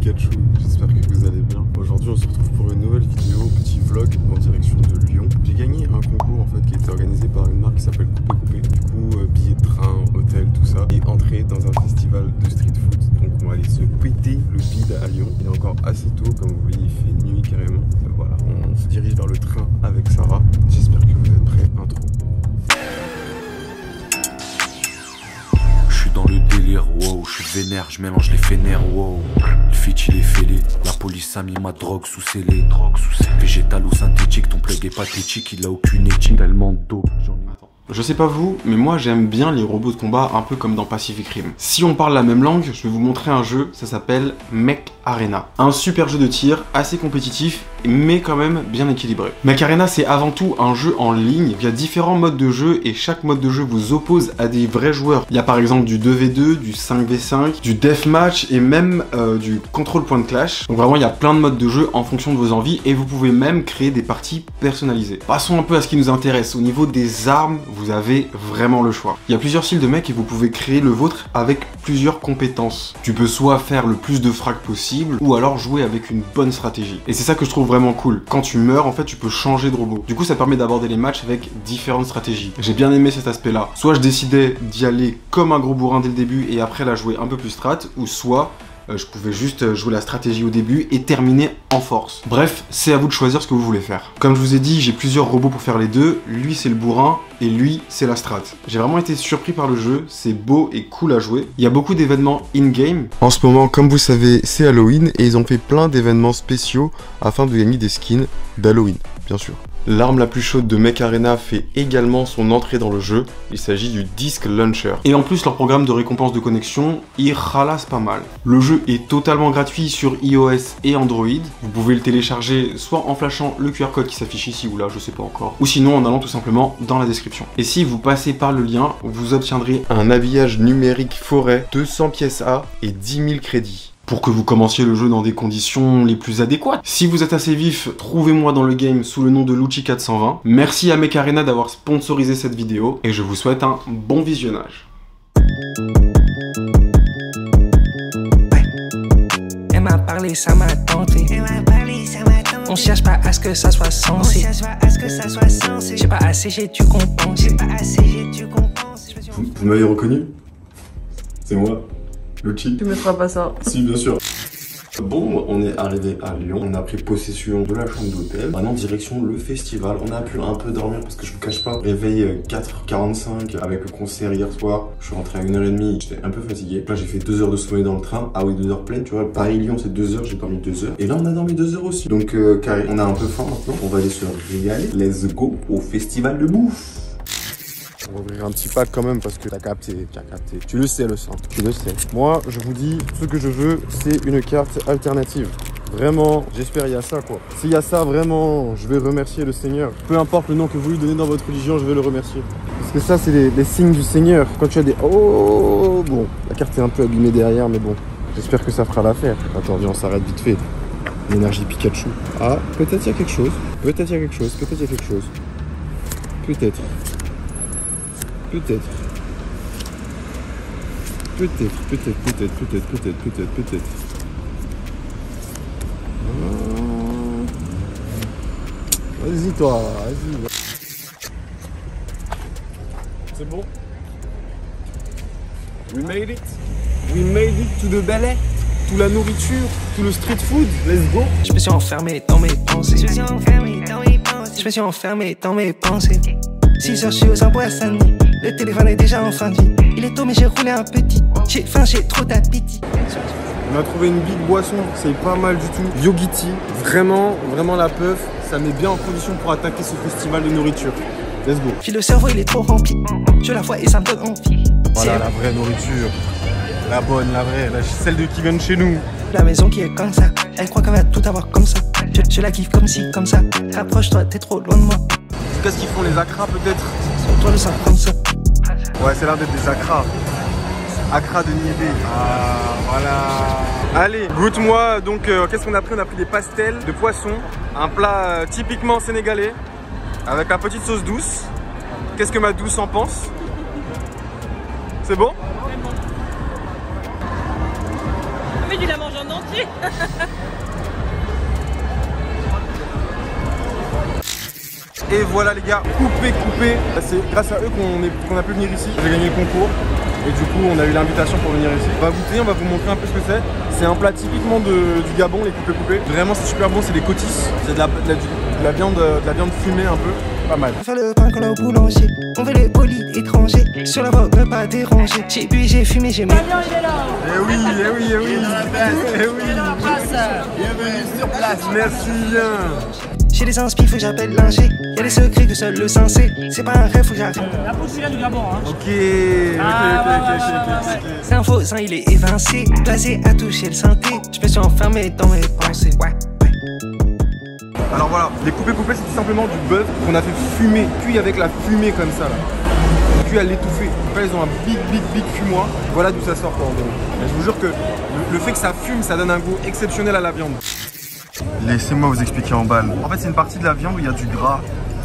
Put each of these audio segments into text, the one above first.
Pikachu, j'espère que vous allez bien. Aujourd'hui on se retrouve pour une nouvelle vidéo, petit vlog en direction de Lyon. J'ai gagné un concours en fait qui était organisé par une marque qui s'appelle Coupé Coupé. Du coup billets de train, hôtel, tout ça. Et entrée dans un festival de street food. Donc on va aller se péter le bide à Lyon. Il est encore assez tôt, comme vous voyez il fait nuit carrément. Donc voilà, on se dirige vers le train avec Sarah. J'espère que vous êtes prêts, intro. Dans le délire, wow, je suis vénère, je mélange les fénères, wow. Le fit il est fêlé, la police a mis ma drogue sous scellé. Végétal ou synthétique, ton plug est pathétique, il a aucune éthique, tellement d'eau. Je sais pas vous, mais moi j'aime bien les robots de combat un peu comme dans Pacific Rim. Si on parle la même langue, je vais vous montrer un jeu, ça s'appelle Mech Arena. Un super jeu de tir, assez compétitif, mais quand même bien équilibré. Mech Arena c'est avant tout un jeu en ligne, il y a différents modes de jeu et chaque mode de jeu vous oppose à des vrais joueurs. Il y a par exemple du 2v2, du 5v5, du deathmatch et même du contrôle point de clash. Donc vraiment il y a plein de modes de jeu en fonction de vos envies et vous pouvez même créer des parties personnalisées. Passons un peu à ce qui nous intéresse, au niveau des armes, vous avez vraiment le choix. Il y a plusieurs styles de mech et vous pouvez créer le vôtre avec plusieurs compétences. Tu peux soit faire le plus de frags possible ou alors jouer avec une bonne stratégie. Et c'est ça que je trouve vraiment cool. Quand tu meurs, en fait, tu peux changer de robot. Du coup, ça permet d'aborder les matchs avec différentes stratégies. J'ai bien aimé cet aspect-là. Soit je décidais d'y aller comme un gros bourrin dès le début et après la jouer un peu plus strat, ou soit je pouvais juste jouer la stratégie au début et terminer en force. Bref, c'est à vous de choisir ce que vous voulez faire. Comme je vous ai dit, j'ai plusieurs robots pour faire les deux. Lui, c'est le bourrin et lui, c'est la strat. J'ai vraiment été surpris par le jeu. C'est beau et cool à jouer. Il y a beaucoup d'événements in-game. En ce moment, comme vous savez, c'est Halloween et ils ont fait plein d'événements spéciaux afin de gagner des skins d'Halloween, bien sûr. L'arme la plus chaude de Mech Arena fait également son entrée dans le jeu, il s'agit du Disc Launcher. Et en plus leur programme de récompense de connexion, il ralasse pas mal. Le jeu est totalement gratuit sur iOS et Android, vous pouvez le télécharger soit en flashant le QR code qui s'affiche ici ou là, je sais pas encore, ou sinon en allant tout simplement dans la description. Et si vous passez par le lien, vous obtiendrez un habillage numérique forêt, 200 pièces A et 10 000 crédits. Pour que vous commenciez le jeu dans des conditions les plus adéquates. Si vous êtes assez vif, trouvez-moi dans le game sous le nom de Lucci420. Merci à Mech Arena d'avoir sponsorisé cette vidéo et je vous souhaite un bon visionnage. Elle m'a parlé, ça m'a tenté. On cherche pas à ce que ça soit sensé. J'ai pas assez, j'ai dû compenser. Vous m'avez reconnu? C'est moi, Lucci. Tu me feras pas ça. Si, bien sûr. Bon, on est arrivé à Lyon, on a pris possession de la chambre d'hôtel. Maintenant, direction le festival. On a pu un peu dormir parce que je vous cache pas, réveil 4h45 avec le concert hier soir. Je suis rentré à 1h30, j'étais un peu fatigué. Là, j'ai fait 2 heures de sommeil dans le train. Ah oui, 2 heures pleines, tu vois. Paris-Lyon, c'est 2 heures, j'ai dormi 2 heures. Et là, on a dormi 2 heures aussi. Donc, carré, on a un peu faim maintenant. On va aller se régaler. Let's go au festival de bouffe. On va ouvrir un petit pack quand même parce que t'as capté, Tu le sais le sang, tu le sais. Moi, je vous dis, ce que je veux, c'est une carte alternative. Vraiment, j'espère il y a ça quoi. S'il y a ça, vraiment, je vais remercier le Seigneur. Peu importe le nom que vous lui donnez dans votre religion, je vais le remercier. Parce que ça, c'est les signes du Seigneur. Quand tu as des... Oh, bon, la carte est un peu abîmée derrière, mais bon. J'espère que ça fera l'affaire. Attends, viens, on s'arrête vite fait. L'énergie Pikachu. Ah, peut-être il y a quelque chose. Peut-être il y a quelque chose. Peut-être il y a quelque chose. Peut-être. Peut-être. Vas-y toi, vas-y. C'est bon? We made it. We made it to the ballet. Toute la nourriture, tout le street food. Let's go. Je me suis enfermé dans mes pensées. Je me suis enfermé dans mes pensées. 6 heures, je suis aux Amboissani. Le téléphone est déjà en fin de vie. Il est tôt mais j'ai roulé un petit. J'ai faim, j'ai trop d'appétit. On a trouvé une big boisson, c'est pas mal du tout. Yogiti, vraiment la puff, ça met bien en condition pour attaquer ce festival de nourriture. Let's go. Puis le cerveau il est trop rempli. Je la vois et ça me donne envie. Voilà la vraie nourriture. La bonne, la vraie, celle de qui vient de chez nous. La maison qui est comme ça. Elle croit qu'elle va tout avoir comme ça. Je la kiffe comme ci, comme ça. Rapproche-toi, t'es trop loin de moi. Qu'est-ce qu'ils font les acras peut-être? Sur toi le sang comme ça. Ouais, c'est l'air d'être des acras. Acra de Niébé. Ah, voilà. Allez, goûte-moi. Donc, qu'est-ce qu'on a pris? On a pris des pastels de poisson. Un plat typiquement sénégalais. Avec la petite sauce douce. Qu'est-ce que ma douce en pense? C'est bon? Mais tu la manges en entier. Et voilà les gars, coupé. C'est grâce à eux qu'on a pu venir ici. J'ai gagné le concours et du coup on a eu l'invitation pour venir ici. On va goûter, on va vous montrer un peu ce que c'est. C'est un plat typiquement du Gabon, les coupés. Vraiment c'est super bon, c'est des côtis. C'est de la viande fumée un peu, pas mal. On fait le pain qu'on a au boulanger. On veut les polis étrangers. Sur la voie, ne pas déranger. J'ai bu, j'ai fumé, j'ai mis. Eh oui. Bienvenue sur place. Merci bien. J'ai des inspi, faut que j'appelle l'ingé. Y'a des secrets que seul le sensé. C'est pas un rêve, faut que j'arrête. La pousse vient du Gabon, hein. Ok. C'est un faux, il est évincé. Placé à toucher le synthé. Je me suis enfermé dans mes pensées. Ouais. Alors voilà, les coupés, c'est tout simplement du bœuf qu'on a fait fumer, cuit avec la fumée comme ça là. Cuit à l'étouffer. Après ils ont un big fumoir. Voilà d'où ça sort quoi en gros. Et je vous jure que le fait que ça fume, ça donne un goût exceptionnel à la viande. Laissez-moi vous expliquer en balle. En fait c'est une partie de la viande où il y a du gras.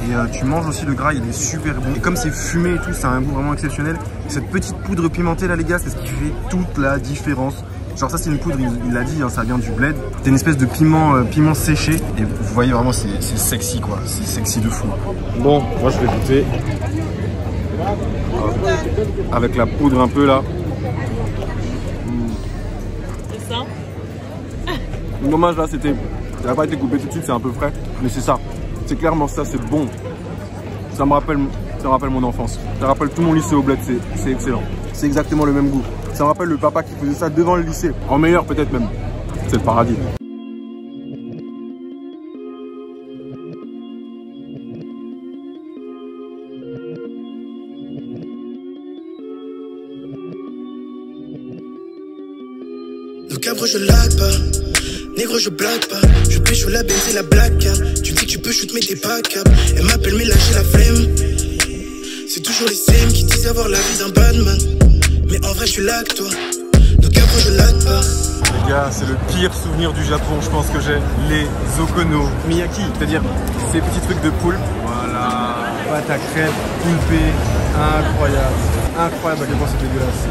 Et tu manges aussi le gras, il est super bon. Et comme c'est fumé et tout, ça a un goût vraiment exceptionnel. Et cette petite poudre pimentée là les gars, c'est ce qui fait toute la différence. Genre ça c'est une poudre, il l'a dit, hein, ça vient du bled. C'est une espèce de piment séché. Et vous voyez vraiment c'est sexy quoi, c'est sexy de fou. Bon, moi je vais goûter. Avec la poudre un peu là. C'est ça. Dommage là, ça n'a pas été coupé tout de suite, c'est un peu frais. Mais c'est ça, c'est clairement ça, c'est bon. Ça me rappelle mon enfance. Ça rappelle tout mon lycée au bled, c'est excellent. C'est exactement le même goût. Ça me rappelle le papa qui faisait ça devant le lycée. En meilleur peut-être même. C'est le paradis. Donc cabre je lag pas, négro je blague pas. Je pêche la benz et la blague. Tu dis que tu peux shoot mais t'es pas cap. Elle m'appelle mais là j'ai la flemme. C'est toujours les same qui disent avoir la vie d'un badman. Mais en vrai je lag toi, donc cabre je lag pas. Les gars, c'est le pire souvenir du Japon, je pense que j'ai. Les okonomiyaki, c'est-à-dire ces petits trucs de poulpe. Voilà, pâte à crêpes, poulpée, incroyable. Incroyable à quel point c'est dégueulasse.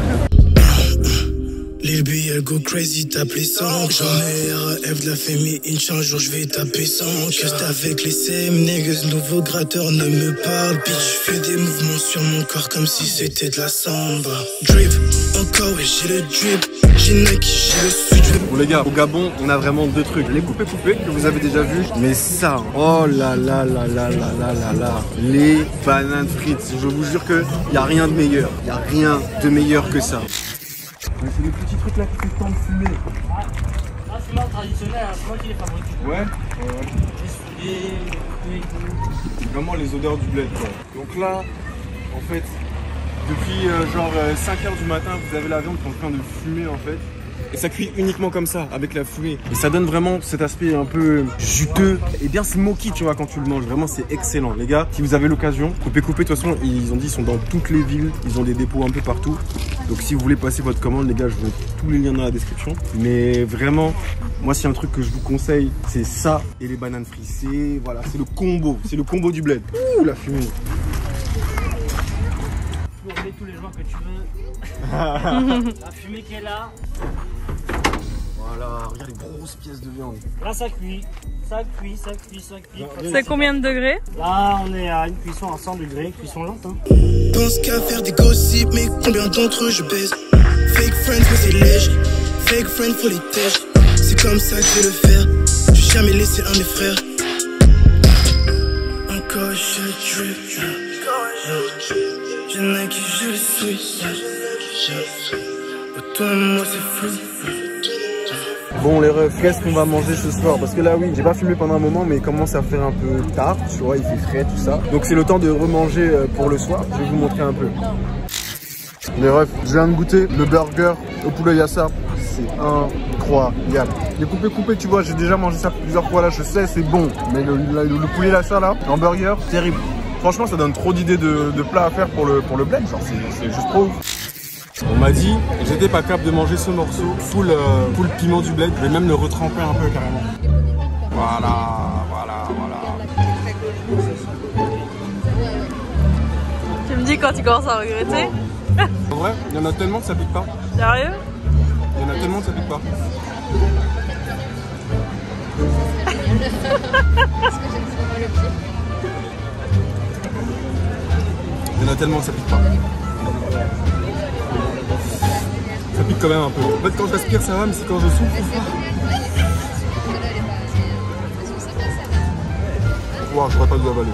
Lil B, elle go crazy, tape les sangs. J'en ai RF de la famille, inch un jour je vais taper sans. Juste avec les same niggas, nouveau gratteur ne me parle. Bitch, fais des mouvements sur mon corps comme si c'était de la samba. Drip, encore ouais, j'ai le drip. J'ai Nike, j'ai le switch. Bon les gars, au Gabon, on a vraiment deux trucs. Les coupés que vous avez déjà vus. Mais ça, oh là là là là là là là là. Les bananes frites, je vous jure qu'il n'y a rien de meilleur. Il n'y a rien de meilleur que ça. Mais c'est les petits trucs là qui fait tant de fumer. Ah, c'est là traditionnel, hein. C'est moi qui les fabrique. Ouais. C'est vraiment les odeurs du bled quoi. Donc là, en fait, depuis genre 5h du matin, vous avez la viande qui est en train de fumer en fait. Et ça cuit uniquement comme ça, avec la fumée. Et ça donne vraiment cet aspect un peu juteux et bien smoky, tu vois, quand tu le manges. Vraiment, c'est excellent. Les gars, si vous avez l'occasion, coupez. De toute façon, ils ont dit, ils sont dans toutes les villes. Ils ont des dépôts un peu partout. Donc si vous voulez passer votre commande, les gars, je vous mets tous les liens dans la description. Mais vraiment, moi, s'il y a un truc que je vous conseille, c'est ça et les bananes frites. Voilà, c'est le combo. C'est le combo du bled. Ouh, la fumée. Pour tous les joueurs que tu veux. La fumée qui est là. Voilà, regarde les grosses pièces de viande. Là, ça cuit. C'est combien de degrés? Là, on est à une cuisson à 100 degrés, cuisson lente. Hein. Pense qu'à faire des gossips, mais combien d'entre eux je baise? Fake friends, mais c'est léger. Fake friends, faut les têcher. C'est comme ça que je vais le faire. J'ai jamais laissé un de mes frères. Encore je drip. Je n'ai qui je suis. Toi et moi, c'est flou. Bon les refs, qu'est-ce qu'on va manger ce soir? Parce que là oui, j'ai pas fumé pendant un moment mais il commence à faire un peu tard, tu vois, il fait frais tout ça. Donc c'est le temps de remanger pour le soir, je vais vous montrer un peu. Les refs, je viens de goûter le burger au poulet yassa, c'est incroyable. Les coupés, tu vois, j'ai déjà mangé ça plusieurs fois là, je sais c'est bon. Mais le poulet yassa là, en burger, terrible. Franchement ça donne trop d'idées de plats à faire pour le bled, genre c'est juste trop ouf. On m'a dit, j'étais pas capable de manger ce morceau full piment du bled, je vais même le retremper un peu carrément. Voilà. Tu me dis quand tu commences à regretter? En vrai, il y en a tellement que ça pique pas. Sérieux? Il y en a tellement que ça pique pas. Il y en a tellement que ça pique pas. Ça pique quand même un peu. En fait, quand j'aspire, ça va, mais c'est quand je souffle. Wow, je pourrais pas le avaler.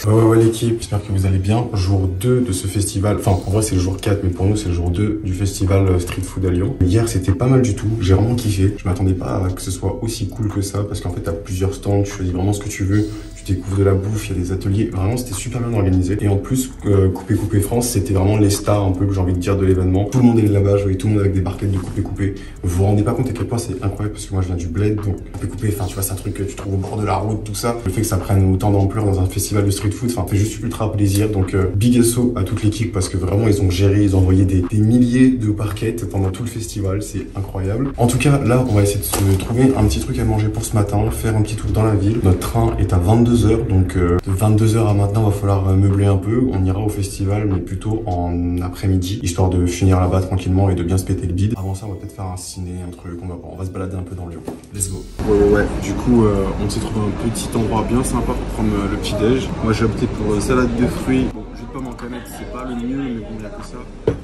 Ouais l'équipe, j'espère que vous allez bien. Jour 2 de ce festival, enfin en vrai c'est le jour 4 mais pour nous c'est le jour 2 du festival Street Food à Lyon. Hier c'était pas mal du tout, j'ai vraiment kiffé. Je m'attendais pas à que ce soit aussi cool que ça parce qu'en fait t'as plusieurs stands, tu choisis vraiment ce que tu veux. Tu découvres de la bouffe, il y a des ateliers, vraiment c'était super bien organisé. Et en plus, Coupé France, c'était vraiment les stars un peu que j'ai envie de dire de l'événement. Tout le monde est là-bas, je voyais tout le monde avec des barquettes de Coupé. Vous vous rendez pas compte à quel point c'est incroyable parce que moi je viens du bled, donc Coupé, enfin tu vois c'est un truc que tu trouves au bord de la route, tout ça. Le fait que ça prenne autant d'ampleur dans un festival de street food, enfin fait juste ultra plaisir. Donc big SO à toute l'équipe parce que vraiment ils ont géré, ils ont envoyé des milliers de barquettes pendant tout le festival, c'est incroyable. En tout cas là on va essayer de se trouver un petit truc à manger pour ce matin, faire un petit tour dans la ville. Notre train est à 22h, donc de 22h à maintenant va falloir meubler un peu. On ira au festival mais plutôt en après-midi, histoire de finir là-bas tranquillement et de bien se péter le bide. Avant ça on va peut-être faire un ciné, un truc, on va se balader un peu dans Lyon. Let's go. Ouais. Du coup on s'est trouvé un petit endroit bien sympa pour prendre le petit déj. Moi j'ai opté pour salade de fruits. Bon, jus de pomme en canette, c'est pas le mieux, mais bon, il n'y a que ça.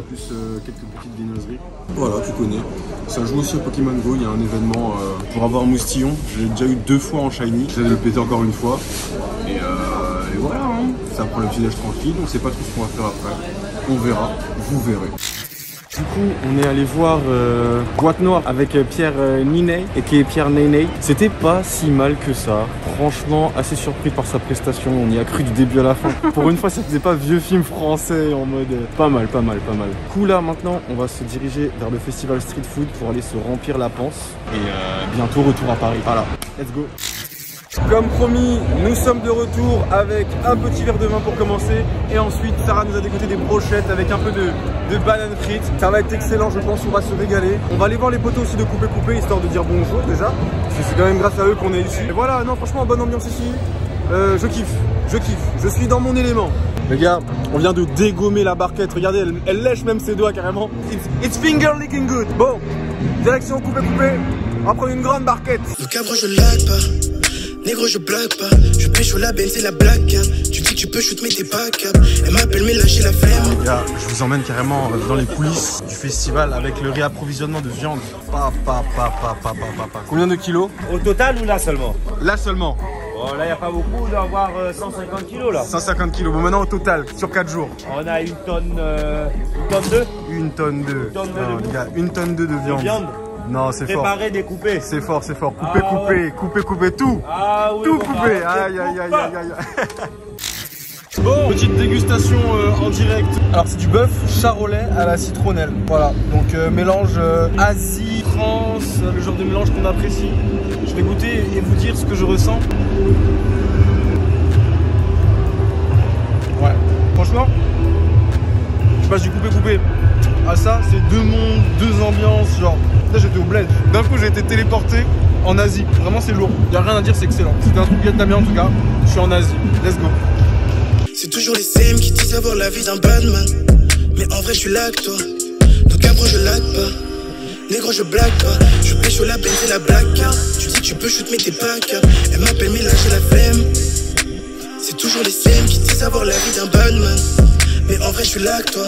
Plus quelques petites viennoiseries. Voilà, tu connais. Ça joue aussi au Pokémon Go. Il y a un événement pour avoir un moustillon. J'ai déjà eu 2 fois en shiny. J'allais le péter encore une fois. Et voilà, hein. Ça prend le petit déj tranquille. On sait pas trop ce qu'on va faire après. On verra. Vous verrez. Du coup, on est allé voir Boîte Noire avec Pierre Niney et qui est Pierre Niney. C'était pas si mal que ça. Franchement, assez surpris par sa prestation. On y a cru du début à la fin. Pour une fois, ça faisait pas vieux film français en mode pas mal. Du coup, là, maintenant, on va se diriger vers le festival Street Food pour aller se remplir la panse. Et bientôt, retour à Paris. Voilà, let's go. Comme promis, nous sommes de retour avec un petit verre de vin pour commencer. Et ensuite, Sarah nous a dégoté des brochettes avec un peu de banane frites. Ça va être excellent, je pense, on va se régaler. On va aller voir les potos aussi de Coupé, histoire de dire bonjour déjà. Parce que c'est quand même grâce à eux qu'on est ici. Et voilà, non, franchement, bonne ambiance ici. Je kiffe. Je suis dans mon élément. Les gars, on vient de dégommer la barquette. Regardez, elle lèche même ses doigts carrément. It's finger licking good. Bon, direction Coupé. On va prendre une grande barquette. Le cabre, je lag pas. Négro, je blague pas. Je pêche au la Benz et la black cap. Tu dis que tu peux shoot, mais t'es pas cap. Elle m'appelle, mais lâcher la flemme. Les gars, je vous emmène carrément dans les coulisses du festival avec le réapprovisionnement de viande. Combien de kilos? Au total ou là seulement? Là seulement. Bon, là, il n'y a pas beaucoup, on doit avoir 150 kilos là. 150 kilos. Bon, maintenant au total, sur 4 jours. On a une tonne 2. Une tonne 2. Non, les gars, une tonne 2 de viande. Non, c'est fort. Préparer, découper. C'est fort. Couper, tout. Ah oui. Tout couper. Aïe. Bon, petite dégustation en direct. Alors c'est du bœuf charolais à la citronnelle. Voilà, donc mélange Asie, France, le genre de mélange qu'on apprécie. Je vais goûter et vous dire ce que je ressens. Ouais, franchement, je passe du coupé à ça, c'est 2 mondes, 2 ambiances, genre. Là j'étais au bled, d'un coup j'ai été téléporté en Asie. Vraiment c'est lourd, y a rien à dire, c'est excellent. C'était un truc vietnamien en tout cas, je suis en Asie, let's go. C'est toujours les same qui disent avoir la vie d'un badman. Mais en vrai, je suis là que toi. Donc après, je lag pas. Négro, je blague pas. Je pêche au la Benz et la black cap. Tu dis que tu peux shoot, mais t'es pas cap. Elle m'appelle, mais lâcher la flemme. C'est toujours les same qui disent avoir la vie d'un badman. Mais en vrai, je suis là que toi.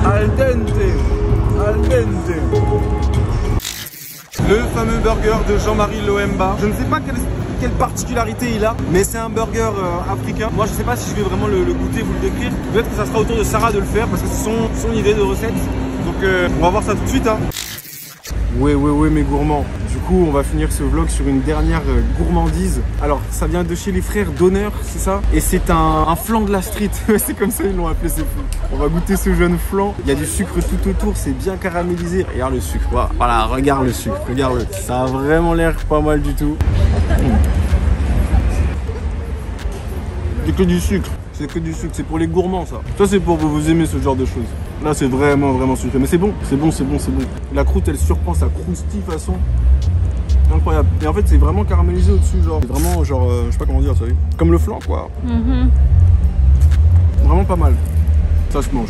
Al dente. Le fameux burger de Jean-Marie Loemba. Je ne sais pas quelle particularité il a, mais c'est un burger africain. Moi je sais pas si je vais vraiment le goûter, vous le décrire. Peut-être que ça sera au tour de Sarah de le faire parce que c'est son idée de recette. Donc on va voir ça tout de suite. Hein. Ouais mes gourmands. Du coup on va finir ce vlog sur une dernière gourmandise. Alors ça vient de chez les frères d'honneur, c'est ça? Et c'est un flan de la street. C'est comme ça ils l'ont appelé, c'est fou. On va goûter ce jeune flan. Il y a du sucre tout autour, c'est bien caramélisé. Regarde le sucre, voilà, regarde le sucre, regarde-le. Ça a vraiment l'air pas mal du tout. C'est que du sucre. C'est pour les gourmands ça. Ça c'est pour vous aimer ce genre de choses. Là c'est vraiment sucré. Mais c'est bon. La croûte elle surprend, ça croustille façon incroyable. Et en fait c'est vraiment caramélisé au-dessus, genre. C'est vraiment genre, je sais pas comment dire, vous savez. Comme le flan quoi. Vraiment pas mal. Ça se mange.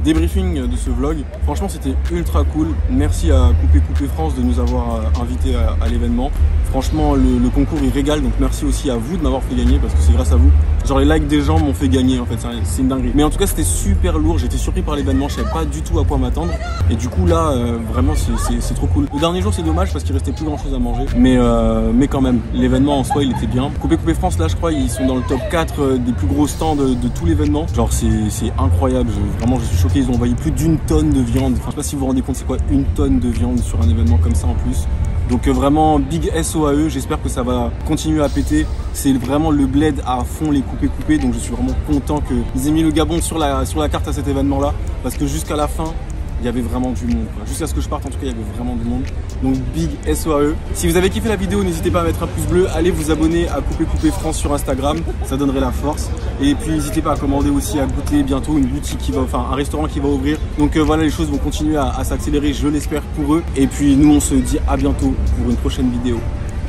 débriefing de ce vlog. Franchement c'était ultra cool. Merci à Coupé France de nous avoir invités à l'événement. Franchement le concours il régale, donc merci aussi à vous de m'avoir fait gagner parce que c'est grâce à vous. Genre les likes des gens m'ont fait gagner en fait, c'est une dinguerie. Mais en tout cas c'était super lourd, j'étais surpris par l'événement, je savais pas du tout à quoi m'attendre. Et du coup là vraiment c'est trop cool. Le dernier jour c'est dommage parce qu'il restait plus grand chose à manger. Mais quand même, l'événement en soi il était bien. Coupé France là je crois ils sont dans le top 4 des plus gros stands de tout l'événement. Genre c'est incroyable, vraiment je suis choqué, ils ont envoyé plus d'1 tonne de viande. Enfin je sais pas si vous vous rendez compte c'est quoi 1 tonne de viande sur un événement comme ça en plus. Donc vraiment big SO à eux, j'espère que ça va continuer à péter. C'est vraiment le bled à fond les coupés, donc je suis vraiment content qu'ils aient mis le Gabon sur la carte à cet événement là. Parce que jusqu'à la fin, il y avait vraiment du monde. Jusqu'à ce que je parte en tout cas, il y avait vraiment du monde. Donc big SO à eux. Si vous avez kiffé la vidéo, n'hésitez pas à mettre un pouce bleu. Allez vous abonner à Coupé France sur Instagram, ça donnerait la force. Et puis n'hésitez pas à commander aussi, à goûter bientôt une boutique qui va, enfin un restaurant qui va ouvrir. Donc voilà, les choses vont continuer à s'accélérer, je l'espère pour eux. Et puis nous on se dit à bientôt pour une prochaine vidéo.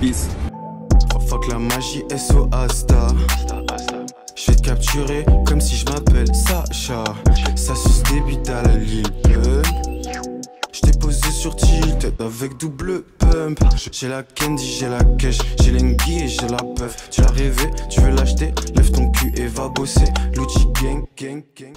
Peace. Oh fuck la magie SO Asta. Je vais te capturer comme si je m'appelle Sacha. Ça suce des bites à la Lil Pump. Je t'ai posé sur tilt avec double pump. J'ai la candy, j'ai la cash, j'ai l'enguy et j'ai la puff. Tu l'as rêvé, tu veux l'acheter, lève ton cul et va bosser. L'outil gang, gang, gang.